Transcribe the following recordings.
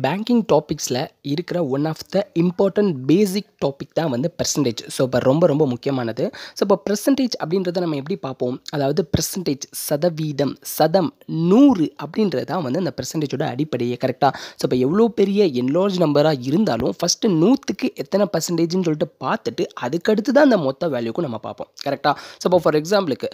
Banking டாபிக்ஸில் இருக்கிற one of the important basic topic தான் வந்து பெர்சன்டேஜ். ஸோ இப்போ ரொம்ப முக்கியமானது. ஸோ இப்போ பெர்சன்டேஜ் அப்படின்றத நம்ம எப்படி பார்ப்போம், அதாவது பெர்சன்டேஜ் சதவீதம், சதம், 100 அப்படின்றது தான் வந்து அந்த பெர்சன்டேஜோட அடிப்படையே. கரெக்டாக? ஸோ இப்போ எவ்வளோ பெரிய என்லார்ஜ் நம்பராக இருந்தாலும் ஃபஸ்ட்டு 100க்கு எத்தனை பர்சன்டேஜ்னு சொல்லிட்டு பார்த்துட்டு அதுக்கடுத்து தான் அந்த மொத்த வேல்யூக்கும் நம்ம பார்ப்போம். கரெக்டாக? ஸோ இப்போ ஃபார் எக்ஸாம்பிளுக்கு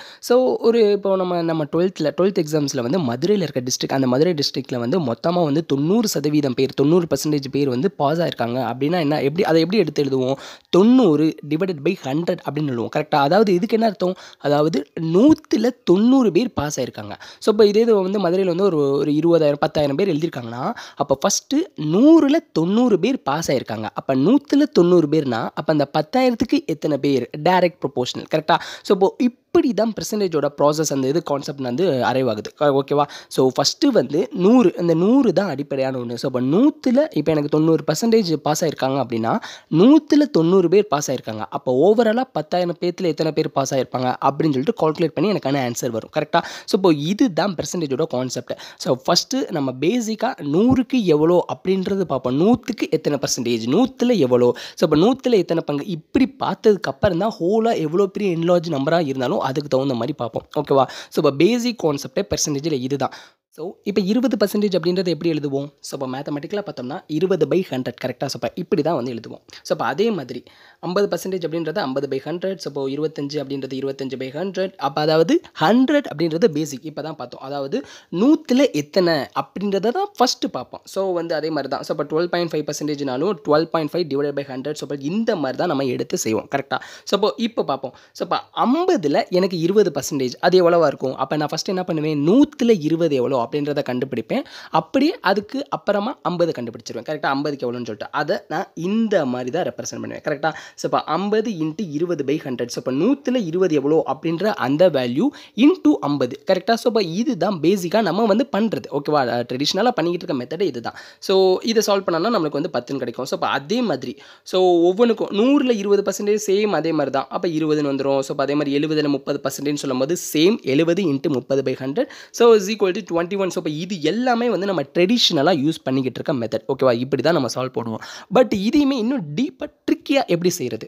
இப்போ நம்ம டுவெல்த் எக்ஸாம்ஸில் வந்து மதுரையில் இருக்க டிஸ்ட்ரிக்ட், அந்த மதுரை டிஸ்ட்ரிக்டில் வந்து மொத்தமாக வந்து 90% பேர், 90% பேர் வந்து பாஸ் ஆயிருக்காங்க. அப்படின்னா என்ன, அதை எப்படி எடுத்து எழுதுவோம், 90 டிவைடட் பை 100 அப்படின்னு எழுதுவோம். கரெக்டாக? அதாவது இதுக்கு என்ன அர்த்தம், அதாவது 100ல் 90 பேர் பாஸ் ஆயிருக்காங்க. ஸோ இப்போ இதே வந்து மதுரையில் வந்து ஒரு 20,000 10,000 பேர் எழுதியிருக்காங்கன்னா, அப்போ ஃபஸ்ட்டு 100ல் 90 பேர் பாஸ் ஆயிருக்காங்க. அப்போ 100ல் 90 பேர்னா அப்போ அந்த 10,000க்கு எத்தனை பேர், டைரக்ட் ப்ரொபோஷனல். கரெக்டாக? ஸோ இப்படி தான் பெர்சன்டேஜோட ப்ராசஸ், அந்த இது கான்செப்ட் வந்து அரைவ் ஆகுது. ஓகேவா? ஸோ ஃபஸ்ட்டு வந்து 100, இந்த 100 தான் அடிப்படையான ஒன்று. ஸோ இப்போ 100ல் இப்போ எனக்கு 90% பாஸ் ஆயிருக்காங்க அப்படின்னா 100ல் 90 பேர் பாஸ் ஆயிருக்காங்க. அப்போ ஓவராலாக 10,000 பேர்த்தில் எத்தனை பேர் பாஸ் ஆயிருப்பாங்க அப்படின்னு சொல்லிட்டு கால்குலேட் பண்ணி எனக்கான ஆன்சர் வரும். கரெக்டாக? ஸோ இப்போ இது தான் பெர்சன்டேஜோட கான்செப்ட். ஸோ ஃபஸ்ட்டு நம்ம பேசிக்காக 100க்கு எவ்வளோ அப்படின்றது பார்ப்போம். 100க்கு எத்தனை பர்சன்டேஜ், 100ல் எவ்வளோ, ஸோ இப்போ 100ல் எத்தனை பங்கு, இப்படி பார்த்ததுக்கப்புறம் தான் ஹோலாக எவ்வளோ பெரிய என்லார்ஜ் நம்பராக இருந்தாலும் அதுக்கு தகுந்த மாதிரி பார்ப்போம். ஓகேவா? ஸோ இப்போ பேசிக் கான்செப்டே பெர்சன்டேஜில் இதுதான். ஸோ இப்போ 20% அப்படின்றத எப்படி எழுதுவோம், ஸோ இப்போ மேத்தமெட்டிக்கலாக பார்த்தோம்னா 20/100. கரெக்டாக? ஸோ இப்போ இப்படி தான் வந்து எழுதுவோம். ஸோ இப்போ அதே மாதிரி 50% அப்படின்றது 50/100. ஸோ இப்போ 25 அப்படின்றது 25/100. அப்போ அதாவது 100 அப்படின்றது பேசிக் இப்போ தான் பார்த்தோம். அதாவது 100ல் எத்தனை அப்படின்றத தான் ஃபஸ்ட்டு பார்ப்போம். ஸோ வந்து அதே மாதிரி தான். ஸோ இப்போ 12.5%னாலும் 12.5 டிவைடட் பை 100. ஸோ இப்போ இந்த மாதிரி தான் நம்ம எடுத்து செய்வோம். கரெக்டாக? ஸோ இப்போ பார்ப்போம். ஸோ இப்போ 50ல் எனக்கு 20% அது எவ்வளோவா இருக்கும், அப்போ நான் ஃபஸ்ட்டு என்ன பண்ணுவேன், 100ல் 20 எவ்வளோ அப்படின்றத கண்டுபிடிப்பேன். அப்படியே அதுக்கு அப்புறமா 50 கண்டுபிடிச்சிருவேன். கரெக்டாக? 50க்கு எவ்வளோன்னு சொல்லிட்டு அதை நான் இந்த மாதிரி தான் ரெப்ரசென்ட் பண்ணுவேன். கரெக்டாக? ஸோ இப்போ 50 × 20/100. ஸோ இப்போ 100ல் 20 எவ்வளோ அப்படின்ற அந்த வேல்யூ இன்டூ 50. கரெக்டாக? ஸோ இப்போ இதுதான் பேசிக்காக நம்ம வந்து பண்ணுறது. ஓகேவா? ட்ரெடிஷ்னலாக பண்ணிக்கிட்டு இருக்க மெத்தடே இது தான். ஸோ இதை சால்வ் பண்ணோம்னா நம்மளுக்கு வந்து 10 கிடைக்கும். ஸோ இப்போ அதே மாதிரி ஸோ ஒவ்வொன்றுக்கும் 100ல் 20% சேம் அதே மாதிரி தான். அப்போ 20ன்னு வந்துடும். ஸோ இப்போ அதே மாதிரி 70ல் 30% சொல்லும் போது same 70 × 30/100. So is equal to 21. So இப்போ இது எல்லாமே வந்து நம்ம ட்ரெடிஷ்னலாக யூஸ் பண்ணிக்கிட்டு இருக்க மெத்தட். ஓகேவா? இப்படி தான் நம்ம சால்வ் பண்ணுவோம். பட் இதையுமே இன்னும் டீப்பாக ட்ரிக்கியாக எப்படி செய்கிறது.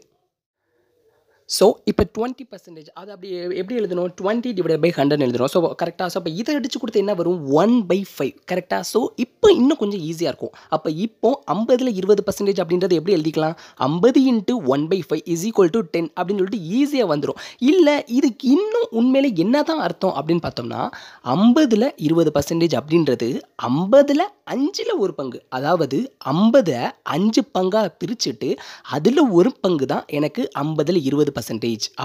ஸோ இப்போ 20% அது அப்படி எப்படி எழுதணும், 20 டிவைடட் பை 100 எழுதணும். ஸோ கரெக்டாக? ஸோ அப்போ இதை அடிச்சு கொடுத்து என்ன வரும், 1/5. கரெக்டாக? ஸோ இப்போ இன்னும் கொஞ்சம் ஈஸியாக இருக்கும். அப்போ இப்போ 50ல் 20% அப்படின்றது எப்படி எழுதிக்கலாம், 50 × 1/5 இஸ் ஈக்குவல் டு 10 அப்படின்னு சொல்லிட்டு ஈஸியாக வந்துடும். இல்லை இதுக்கு இன்னும் உண்மையிலே என்ன தான் அர்த்தம் அப்படின்னு பார்த்தோம்னா, 50ல் 20% அப்படின்றது 50ல் 5ல் ஒரு பங்கு. அதாவது 50 5 பங்காக பிரிச்சுட்டு அதில் ஒரு பங்கு தான் எனக்கு 50ல் 20%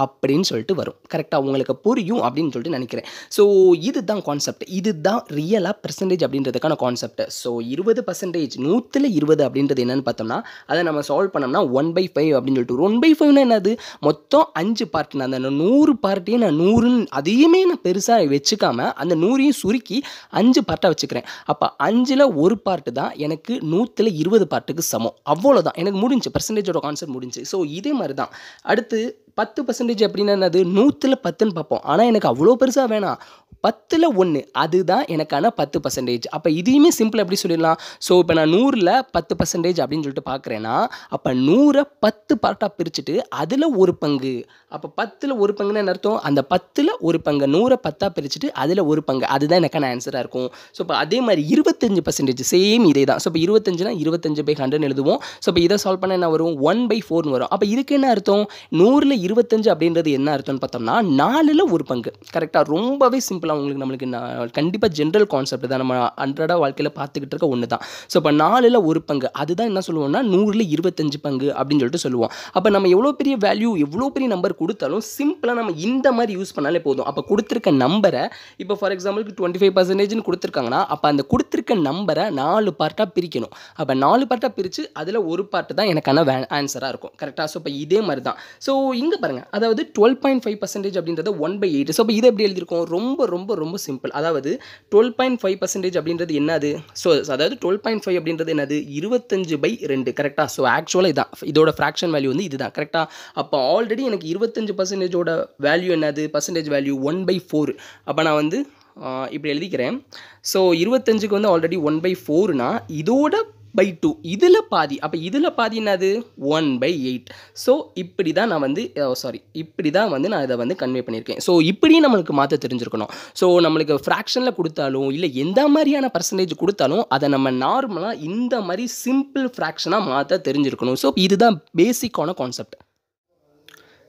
அப்படின்னு சொல்லிட்டு வரும். கரெக்டாக? உங்களுக்கு புரியும் அப்படின்னு சொல்லிட்டு நினைக்கிறேன். ஸோ இதுதான் கான்செப்ட், இதுதான் ரியலாக பெர்சன்டேஜ் அப்படின்றதுக்கான கான்செப்ட். ஸோ 20%, 100ல் 20 அப்படின்றது என்னன்னு பார்த்தோம்னா, அதை நம்ம சால்வ் பண்ணோம்னா 1/5 அப்படின்னு சொல்லிட்டு. 1/5னா என்னது, மொத்தம் 5 பார்ட். நான் அந்த 100 பார்ட்டையும் நான் 100ன்னு அதையுமே நான் பெருசாக வச்சுக்காம அந்த 100ஐயும் சுருக்கி 5 பார்ட்டாக வச்சுக்கிறேன். அப்போ 5ல் ஒரு பார்ட்டு தான் எனக்கு 100ல் 20 பார்ட்டுக்கு சமம். அவ்வளோதான், எனக்கு முடிஞ்சு, பெர்சன்டேஜோட கான்செப்ட் முடிஞ்சு. ஸோ இதே மாதிரி தான் அடுத்து 10% அப்படின்னா என்னது, 100ல் 10ன்னு பார்ப்போம். ஆனால் எனக்கு அவ்வளோ பெருசாக வேணாம், 10ல் 1 அதுதான் எனக்கான 10%. அப்போ இதையுமே சிம்பிள் எப்படி சொல்லிடலாம். ஸோ இப்போ நான் 100ல் 10% அப்படின்னு சொல்லிட்டு பார்க்குறேன்னா, அப்போ 100ஐ 10 பார்ட்டாக பிரிச்சுட்டு அதில் ஒரு பங்கு. அப்போ 10ல் ஒரு பங்குன்னு என்ன அர்த்தம், அந்த 10ல் ஒரு பங்கு, 100ஐ 10ஆக பிரிச்சுட்டு அதில் ஒரு பங்கு, அதுதான் எனக்கான ஆன்சராக இருக்கும். ஸோ இப்போ அதே மாதிரி 25% சேம் இதே தான். ஸோ இப்போ 25னா 25/100 எழுதுவோம். ஸோ இப்போ இதை சால்வ் பண்ண என்ன வரும், 1/4 வரும். அப்போ இதுக்கு என்ன அர்த்தம், 100ல் 25 அப்படின்றது என்ன அர்த்தம்னு பார்த்தோம்னா 4ல் ஒரு பங்கு. கரெக்டாக? ரொம்பவே சிம்பிளாக நம்மளுக்கு கண்டிப்பாக ஜென்ரல் கான்செப்ட் தான், நம்ம அன்றாட வாழ்க்கையில் பார்த்துக்கிட்டு இருக்க ஒன்று தான். ஸோ இப்போ 4ல் ஒரு பங்கு அதுதான் என்ன சொல்லுவோம்னா 100ல் 25 பங்கு அப்படின்னு சொல்லிட்டு சொல்லுவோம். அப்போ நம்ம எவ்வளோ பெரிய வேல்யூ, எவ்வளோ பெரிய நம்பர் கொடுத்தாலும் சிம்பிளாக நம்ம இந்த மாதிரி யூஸ் பண்ணாலே போதும். அப்போ கொடுத்துருக்க நம்பரை இப்போ ஃபார் எக்ஸாம்பிளுக்கு 25%ன்னு கொடுத்துருக்காங்கன்னா, அப்போ அந்த கொடுத்துருக்க நம்பரை 4 பார்ட்டாக பிரிக்கணும். அப்போ 4 பார்ட்டாக பிரித்து அதில் ஒரு பார்ட்டு தான் எனக்கான ஆன்சராக இருக்கும். கரெக்டாக? ஸோ இப்போ இதே மாதிரி தான். ஸோ இங்கே பாருங்கள், அதாவது 12.5% அப்படின்றது 1/8. ஸோ இப்போ இதை எப்படி எழுதியிருக்கோம், ரொம்ப சிம்பிள். அதாவது 12.5% அப்படின்றது என்னது, ஸோ அதாவது 12.5 அப்படின்றது என்னது, 25/2. கரெக்டாக? ஸோ ஆக்சுவலாக இதான் இதோட ஃப்ராக்ஷன் வேல்யூ வந்து இதுதான். கரெக்டாக? அப்போ ஆல்ரெடி எனக்கு 25%ஓட வேல்யூ என்னது, பர்சன்டேஜ் வேல்யூ 1/4. அப்போ நான் வந்து இப்படி எழுதிக்கிறேன். ஸோ 25க்கு வந்து ஆல்ரெடி 1/4னா இதோட by 2 இதில் பாதி. அப்போ இதில் பாதி என்னது 1/8. ஸோ இப்படி தான் நான் வந்து இப்படி தான் வந்து நான் இதை வந்து கன்வே பண்ணியிருக்கேன். ஸோ இப்படி நம்மளுக்கு மாற்ற தெரிஞ்சிருக்கணும். ஸோ நம்மளுக்கு ஃப்ராக்ஷனில் கொடுத்தாலும் இல்லை எந்த மாதிரியான பர்சன்டேஜ் கொடுத்தாலும் அதை நம்ம நார்மலாக இந்த மாதிரி சிம்பிள் ஃப்ராக்ஷனாக மாற்ற தெரிஞ்சிருக்கணும். ஸோ இதுதான் பேசிக்கான கான்செப்ட்.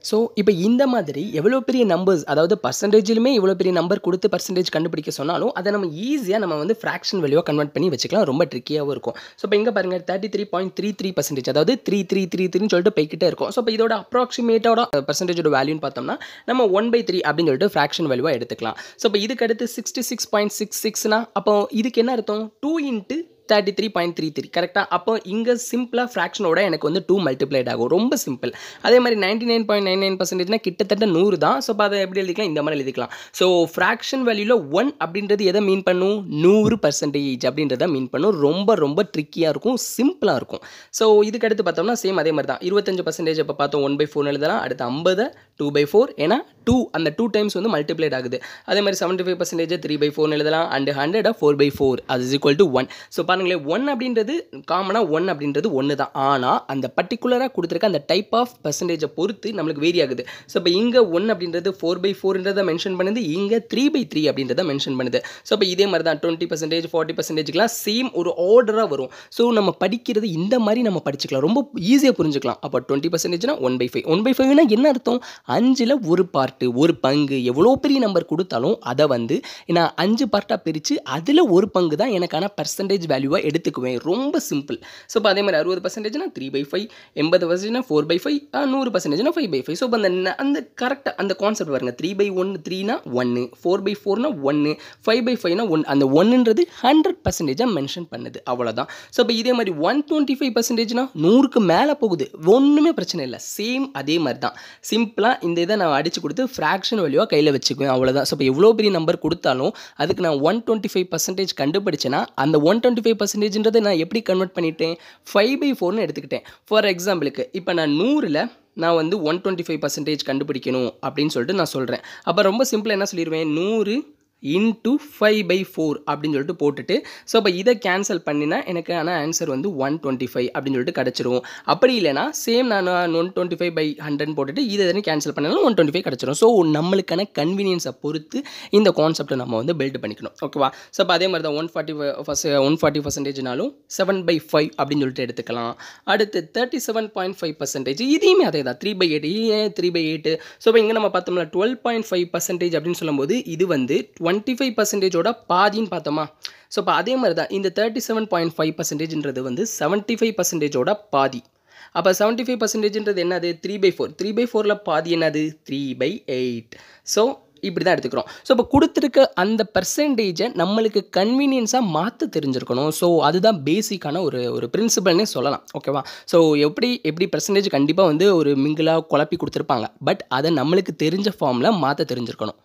ஸோ இப்போ இந்த மாதிரி எவ்வளோ பெரிய நம்பர்ஸ், அதாவது பர்சன்டேஜிலுமே எவ்வளோ பெரிய நம்பர் கொடுத்து பர்சன்டேஜ் கண்டுபிடிக்க சொன்னாலும் அதை நம்ம ஈஸியாக நம்ம வந்து ஃப்ராக்ஷன் வேல்யூவாக கன்வெர்ட் பண்ணி வச்சுக்கலாம். ரொம்ப ட்ரிக்கியாகவும் இருக்கும். ஸோ இப்போ இங்கே பாருங்கள் 33.33%, அதாவது 3333 சொல்லிட்டு போய்கிட்டே இருக்கும். ஸோ இப்போ இதோட அப்ராக்சிமேட்டோட பர்சன்டேஜோட வேல்யூன்னு பார்த்தோம்னா நம்ம 1/3 அப்படின்னு சொல்லிட்டு ஃப்ராக்ஷன் வேல்யூவாக எடுத்துக்கலாம். ஸோ இப்போ இதுக்கு அடுத்து 66.66னா அப்போ இதுக்கு என்ன அர்த்தம் 2 × 33.33 கரெக்டாக. அப்போ இங்கே சிம்பிளாக ஃப்ராக்ஷனோட எனக்கு வந்து 2 மல்டிப்ளைட் ஆகும். ரொம்ப சிம்பிள். அதே மாதிரி 99.99% கிட்டத்தட்ட 100 தான். ஸோ இப்போ அதை எப்படி எழுதிக்கலாம், இந்த மாதிரி எழுதிக்கலாம். ஸோ ஃப்ராக்ஷன் வேல்யூவில் 1 அப்படின்றது எதை மீன் பண்ணும், 100% அப்படின்றத மீன் பண்ணும். ரொம்ப ரொம்ப ட்ரிக்கியாக இருக்கும், சிம்பிளாக இருக்கும். ஸோ இதுக்கு அடுத்து பார்த்தோம்னா சேம் அதே மாதிரி தான் 25% இப்போ பார்த்தோம் 1/4 எழுதலாம். அடுத்து 50 2/4, ஏன்னா 2 அந்த 2 டைம்ஸ் வந்து மல்டிப்ளைட் ஆகுது. அதே மாதிரி 75% 3/4 எழுதலாம். அண்ட் 100 4/4 அது இஸ் ஈக்குவல் டு 1. ஸோ பாருங்களேன் 1 அப்படின்றது காமனாக 1 அப்படின்றது 1 தான். ஆனால் அந்த பர்டிகுலராக கொடுத்துருக்க அந்த டைப் ஆஃப் பர்சன்டேஜை பொறுத்து நம்மளுக்கு வேரி ஆகுது. ஸோ இப்போ இங்கே 1 அப்படின்றது 4/4ன்றதை மென்ஷன் பண்ணுது, இங்கே 3/3 அப்படின்றத மென்ஷன் பண்ணுது. ஸோ இப்போ இதே மாதிரி தான் 20% 40%க்குலாம் சேம் ஒரு ஆர்டராக வரும். ஸோ நம்ம படிக்கிறது இந்த மாதிரி நம்ம படிச்சுக்கலாம், ரொம்ப ஈஸியாக புரிஞ்சுக்கலாம். அப்போ 20%னா 1/5. 1/5னா என்ன அர்த்தம், 5ல் ஒரு பார்ட்டு, ஒரு பங்கு. எவ்வளோ பெரிய நம்பர் கொடுத்தாலும் அதை வந்து நான் 5 பார்ட்டாக பிரித்து அதில் ஒரு பங்கு தான் எனக்கான பர்சன்டேஜ் வேல்யூவாக எடுத்துக்குவேன். ரொம்ப சிம்பிள். ஸோ இப்போ அதே மாதிரி 60%னா 3/5, 80%னா 4/5, 100%னா 5/5. ஸோ இப்போ அந்த கரெக்டாக அந்த கான்செப்ட் பாருங்க. 3/1 3னா 1, 4/4னா 1, 5/5னா 1. அந்த 1ன்றது 100%ஆக மென்ஷன் பண்ணுது, அவ்வளோதான். ஸோ இப்போ இதே மாதிரி 125%னா 100க்கு மேலே போகுது, ஒன்றுமே பிரச்சனை இல்லை. சேம் அதே மாதிரி தான் சிம்பிளாக இந்த இதை நான் அடித்து கொடுத்து ஃப்ராக்ஷன் வேல்யூவாக கையில் வச்சுக்குவேன், அவ்வளோதான். ஸோ இப்போ எவ்வளோ பெரிய நம்பர் கொடுத்தாலும் அதுக்கு நான் 125% கண்டுபிடிச்சேன்னா அந்த 125%ன்றதை நான் எப்படி கன்வெர்ட் பண்ணிட்டேன், 5/4ன்னு எடுத்துக்கிட்டேன். ஃபார் எக்ஸாம்பிளுக்கு இப்போ நான் 100ல் நான் வந்து 125% கண்டுபிடிக்கணும் அப்படின்னு சொல்லிட்டு நான் சொல்கிறேன். அப்போ ரொம்ப சிம்பிளாக என்ன சொல்லிடுவேன், 100 × 5/4 அப்படின்னு சொல்லிட்டு போட்டுட்டு ஸோ இப்போ இதை கேன்சல் பண்ணினா எனக்கு ஆனால் ஆன்சர் வந்து 125 அப்படின்னு சொல்லிட்டு கிடச்சிரும். அப்படி இல்லைனா சேம் நான் 125/100 போட்டுட்டு இதை எதுவும் கேன்சல் பண்ணாலும் 125 கிடச்சிரும். ஸோ நம்மளுக்கான கன்வீனியன்ஸை பொறுத்து இந்த கான்செப்டை நம்ம வந்து பில்ட் பண்ணிக்கணும், ஓகேவா. ஸோ இப்போ அதே மாதிரி தான் 140%னாலும் 7/5 அப்படின்னு சொல்லிட்டு எடுத்துக்கலாம். அடுத்து 37.5%, இதையுமே அதே தான் 3/8. 3/8. ஸோ இப்போ இங்கே நம்ம பார்த்தோம்னா 12.5% அப்படின்னு சொல்லும்போது இது வந்து 25%ஓட பாதின்னு பார்த்தோமா. ஸோ இப்போ அதே மாதிரி தான் இந்த 37.5%ன்றது வந்து 75%ஓட பாதி. அப்போ 75%ன்றது என்னது 3/4. 3/4ல் பாதி என்னது 3/8. ஸோ இப்படி தான் எடுத்துக்கிறோம். ஸோ இப்போ கொடுத்துருக்க அந்த பர்சன்டேஜை நம்மளுக்கு கன்வீனியன்ஸாக மாற்ற தெரிஞ்சிருக்கணும். ஸோ அதுதான் பேசிக்கான ஒரு பிரின்சிபல்னே சொல்லலாம், ஓகேவா. ஸோ எப்படி பர்சன்டேஜ் கண்டிப்பாக வந்து ஒரு மிங்கிளாக குழப்பி கொடுத்துருப்பாங்க, பட் அதை நம்மளுக்கு தெரிஞ்ச ஃபார்மில் மாற்ற தெரிஞ்சிருக்கணும்.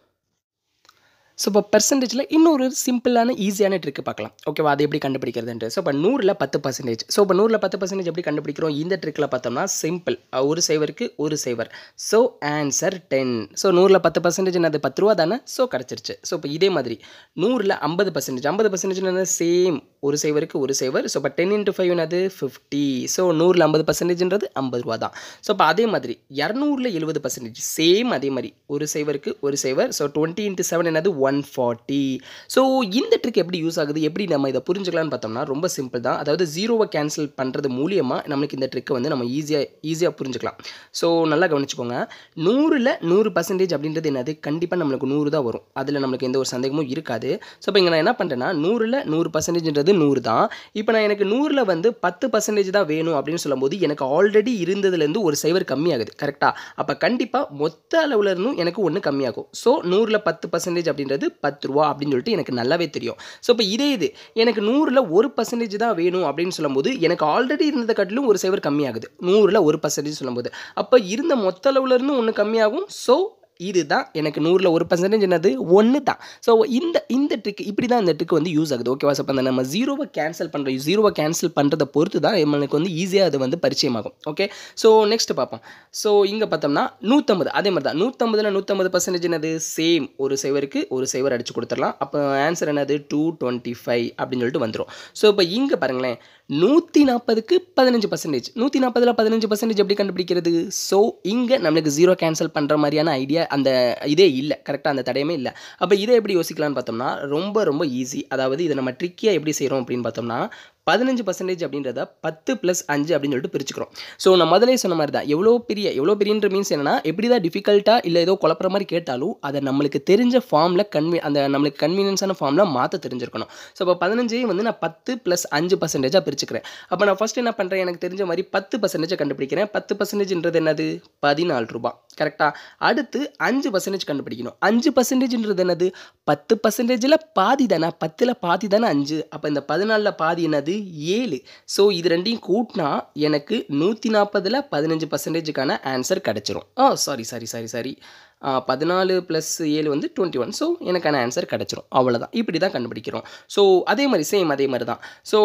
ஸோ இப்போ பெர்சன்டேஜில் இன்னொரு சிம்பிளான ஈஸியான ட்ரிக்கு பார்க்கலாம், ஓகேவா. அது எப்படி கண்டுபிடிக்கிறதுன்ட்டு. ஸோ இப்போ 100ல் 10%. ஸோ இப்போ 100ல் 10% எப்படி கண்டுபிடிக்கிறோம், இந்த ட்ரிக்கில் பார்த்தோம்னா சிம்பிள், ஒரு சைவருக்கு ஒரு சைவர். So answer 10. ஸோ 100ல் 10% என்னது 10 ரூபா தானே. ஸோ கிடச்சிருச்சு. ஸோ இப்போ இதே மாதிரி 100ல் 50%. 50% என்னது சேம், ஒரு சைவருக்கு ஒரு சைவர். ஸோ இப்போ 10 × 5 என்னது 50. ஸோ 100ல் 50%ன்றது 50 ரூபா தான். ஸோ இப்போ அதே மாதிரி 200ல் 70%. சேம் அதே மாதிரி ஒரு சைவருக்கு ஒரு சைவர். ஸோ 20 × 7 என்னது 140. ஸோ இந்த ட்ரிக் எப்படி யூஸ் ஆகுது, எப்படி நம்ம இதை புரிஞ்சுக்கலான்னு பார்த்தோம்னா ரொம்ப சிம்பிள் தான். அதாவது ஜீரோவை கேன்சல் பண்ணுறது மூலியமாக நம்மளுக்கு இந்த ட்ரிக்கை வந்து நம்ம ஈஸியாக புரிஞ்சுக்கலாம். ஸோ நல்லா கவனிச்சுக்கோங்க. 100ல் 100% அப்படின்றது என்னது, கண்டிப்பாக நம்மளுக்கு 100 தான் வரும். அதில் நம்மளுக்கு எந்த ஒரு சந்தேகமும் இருக்காது. ஸோ இப்போ இங்கே நான் என்ன பண்ணுறேன்னா 100ல் 100%ன்றது 100 தான். இப்போ நான் எனக்கு 100ல் வந்து 10% தான் வேணும் அப்படின்னு சொல்லும்போது எனக்கு ஆல்ரெடி இருந்ததுலேருந்து ஒரு சைவர் கம்மியாகுது, கரெக்டாக. அப்போ கண்டிப்பாக மொத்த அளவில் இருந்தும் எனக்கு ஒன்று கம்மியாகும். ஸோ 100ல் 10% அப்படின்றது 10 ரூபா அப்படின்னு சொல்லிட்டு எனக்கு நல்லாவே தெரியும். ஸோ இப்போ இது எனக்கு 100ல் 1% தான் வேணும் அப்படின்னு சொல்லும்போது எனக்கு ஆல்ரெடி இருந்ததை காட்டிலும் ஒரு சைவர் கம்மியாகுது 100ல் 1% சொல்லும்போது. அப்போ இருந்த மொத்த அளவில் இருந்து ஒன்று கம்மியாகும். ஸோ இதுதான் எனக்கு 100ல் 1% என்னது 1 தான். ஸோ இந்த ட்ரிக் இப்படி தான் இந்த ட்ரிக் வந்து யூஸ் ஆகுது. ஓகேவா? ஸோ அந்த நம்ம ஜீரோவை கேன்சல் பண்ணுறதை பொறுத்து தான் நம்மளுக்கு வந்து ஈஸியாக அது வந்து பரிச்சயமாகும். ஓகே, ஸோ நெக்ஸ்ட் பார்ப்போம். ஸோ இங்கே பார்த்தோம்னா 150 அதே மாதிரி தான். 150ல் 150% என்னது சேம், ஒரு சைவருக்கு ஒரு சைவர் அடிச்சு கொடுத்துடலாம். அப்போ ஆன்சர் என்னது 225 அப்படின்னு சொல்லிட்டு வந்துடும். ஸோ இப்போ இங்கே பாருங்களேன், 140க்கு 15%, 140ல் 15% எப்படி கண்டுபிடிக்கிறது? ஸோ இங்கே நம்மளுக்கு ஜீரோ கேன்சல் பண்ணுற மாதிரியான ஐடியா அந்த இதே இல்லை, கரெக்டாக அந்த தடையுமே இல்லை. அப்போ இதை எப்படி யோசிக்கலாம்னு பார்த்தோம்னா ரொம்ப ரொம்ப ஈஸி. அதாவது இதை நம்ம ட்ரிக்கியாக எப்படி செய்கிறோம் அப்படின்னு பார்த்தோம்னா 15% அப்படின்றத 10 + 5 அப்படின்னு சொல்லிட்டு பிரிச்சுக்கிறோம். ஸோ நான் முதலே சொன்ன மாதிரி தான், எவ்வளோ பெரியன்ற மீன்ஸ் என்னன்னா, எப்படி தான் டிஃபிகல்ட்டாக இல்லை ஏதோ குழப்புற மாதிரி கேட்டாலும் அதை நம்மளுக்கு தெரிஞ்ச ஃபார்மில் அந்த நம்மளுக்கு கன்வீனியன்ஸான ஃபார்மில் மாற்ற தெரிஞ்சிருக்கணும். ஸோ இப்போ 15 வந்து நான் 10 + 5% பிரிச்சுக்கிறேன். அப்போ நான் ஃபஸ்ட்டு என்ன பண்ணுறேன், எனக்கு தெரிஞ்ச மாதிரி 10% கண்டுபிடிக்கிறேன். 10%ன்றது என்னது 14 ரூபாய், கரெக்டாக? அடுத்து 5% கண்டுபிடிக்கணும். 5%ன்றது என்னது 10%ல் பாதி தானே, 10ல் பாதி தானே 5. அப்போ இந்த 14ல் பாதி என்னது 7. ஸோ இது ரெண்டையும் கூட்டினா எனக்கு 140ல் 15%க்கான ஆன்சர் கிடச்சிரும். சாரி 14 + 7 வந்து 21. ஸோ எனக்கான ஆன்சர் கிடச்சிரும். அவ்வளோதான், இப்படி தான் கண்டுபிடிக்கிறோம். ஸோ அதே மாதிரி தான். ஸோ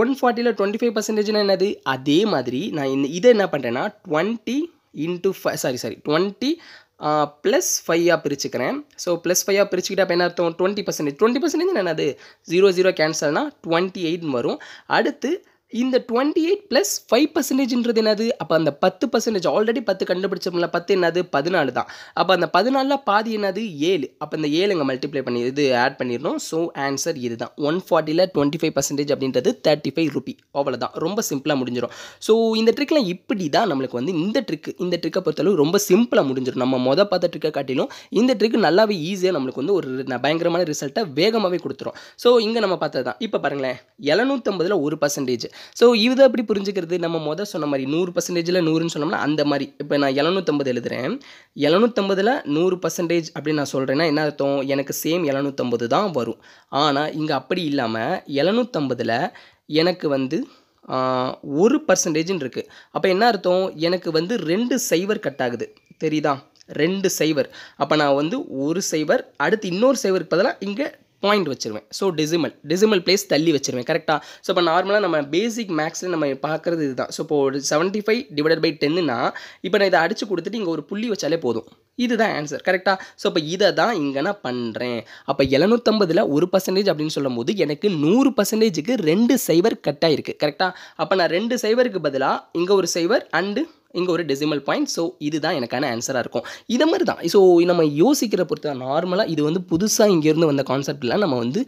140ல் 25% என்னது, அதே மாதிரி நான் இதை என்ன பண்ணுறேன்னா 20 + 5 பிரிச்சுக்கிறேன். ஸோ +5 பிரிச்சுக்கிட்டா அப்போ என்ன அர்த்தம், 20% என்னது 0 கேன்சல்னா 28 வரும். அடுத்து இந்த 28 + 5%ன்றது என்னது, அப்போ அந்த 10% ஆல்ரெடி 10 கண்டுபிடிச்சோம்ல, 10 என்னது 14 தான். அப்போ அந்த 14ல் பாதி என்னது 7. அப்போ இந்த 7 மல்டிப்ளை பண்ணி இது ஆட் பண்ணிடணும். ஸோ ஆன்சர் இதுதான். 140ல் 25% அப்படின்றது 35 ரூபி. அவ்வளோதான், ரொம்ப சிம்பிளாக முடிஞ்சிடும். ஸோ இந்த ட்ரிக்லாம் இப்படி தான் நம்மளுக்கு வந்து இந்த ட்ரிக்கை பொறுத்தளவு ரொம்ப சிம்பிளாக முடிஞ்சிடும். நம்ம பார்த்த ட்ரிக்கை காட்டிலும் இந்த ட்ரிக் நல்லாவே ஈஸியாக நம்மளுக்கு வந்து ஒரு பயங்கரமான ரிசல்ட்டை வேகமாகவே கொடுத்துரும். ஸோ இங்கே நம்ம பார்த்தது தான். இப்போ பாருங்களேன், 750ல் 1%. ஸோ இதை எப்படி புரிஞ்சுக்கிறது, நம்ம சொன்ன மாதிரி 100%ல் 100ன்னு சொன்னோம்னா அந்த மாதிரி. இப்போ நான் 750 எழுதுகிறேன். 750ல் 100% அப்படின்னு நான் சொல்கிறேன்னா என்ன அர்த்தம், எனக்கு சேம் 750 தான் வரும். ஆனால் இங்கே அப்படி இல்லாமல் 750ல் எனக்கு வந்து 1%ன்னு இருக்குது. அப்போ என்ன அர்த்தம், எனக்கு வந்து 2 சைவர் கட் ஆகுது, தெரியுதா? 2 சைவர். அப்போ நான் வந்து ஒரு சைவர் அடுத்து இன்னொரு சைவருக்கு பதிலாக இங்கே பாயிண்ட் வச்சுருவேன். ஸோ டெசிமல் பிளேஸ் தள்ளி வச்சுருவேன், கரெக்டாக? ஸோ இப்போ நார்மலாக நம்ம பேசிக் மேக்ஸில் நம்ம பார்க்குறது இதுதான். ஸோ இப்போ ஒரு 75 / 10ன்னா இப்போ நான் இதை அடித்து கொடுத்துட்டு இங்கே ஒரு புள்ளி வச்சாலே போதும். இதுதான் ஆன்சர், கரெக்டாக? ஸோ இப்போ இதை தான் இங்கே நான் பண்ணுறேன். அப்போ 750ல் 1% அப்படின்னு சொல்லும் போது எனக்கு 100%க்கு 2 சைவர் கட் ஆகிருக்கு, கரெக்டாக? அப்போ நான் 2 சைவருக்கு பதிலாக இங்கே ஒரு சைவர் அண்டு இங்கே ஒரு டெசிமல் பாயிண்ட். ஸோ இதுதான் எனக்கான ஆன்சராக இருக்கும். இதை மாதிரி தான். ஸோ நம்ம யோசிக்கிற பொறுத்து நார்மலாக இது வந்து புதுசாக இங்கேருந்து வந்த கான்செப்ட்லாம் நம்ம வந்து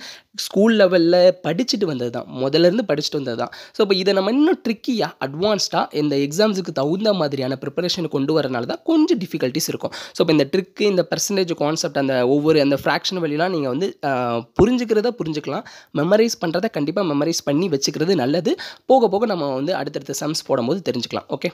ஸ்கூல் லெவலில் படிச்சுட்டு வந்தது தான், முதலேருந்து படிச்சுட்டு வந்தது தான். ஸோ இப்போ இதை நம்ம இன்னும் ட்ரிக்கியாக அட்வான்ஸ்டாக இந்த எக்ஸாம்ஸுக்கு தகுந்த மாதிரியான ப்ரிப்பரேஷன் கொண்டு வரனால தான் கொஞ்சம் டிஃபிகல்ட்டிஸ் இருக்கும். ஸோ இப்போ இந்த ட்ரிக்கு, இந்த பெர்சன்டேஜ் கான்செப்ட், அந்த ஒவ்வொரு அந்த ஃப்ராக்ஷன் வழியெலாம் நீங்கள் வந்து புரிஞ்சுக்கலாம். மெமரைஸ் பண்ணுறதை கண்டிப்பாக மெமரைஸ் பண்ணி வச்சுக்கிறது நல்லது. போக போக நம்ம வந்து அடுத்தடுத்த சம்ஸ் போடும்போது தெரிஞ்சுக்கலாம். ஓகே.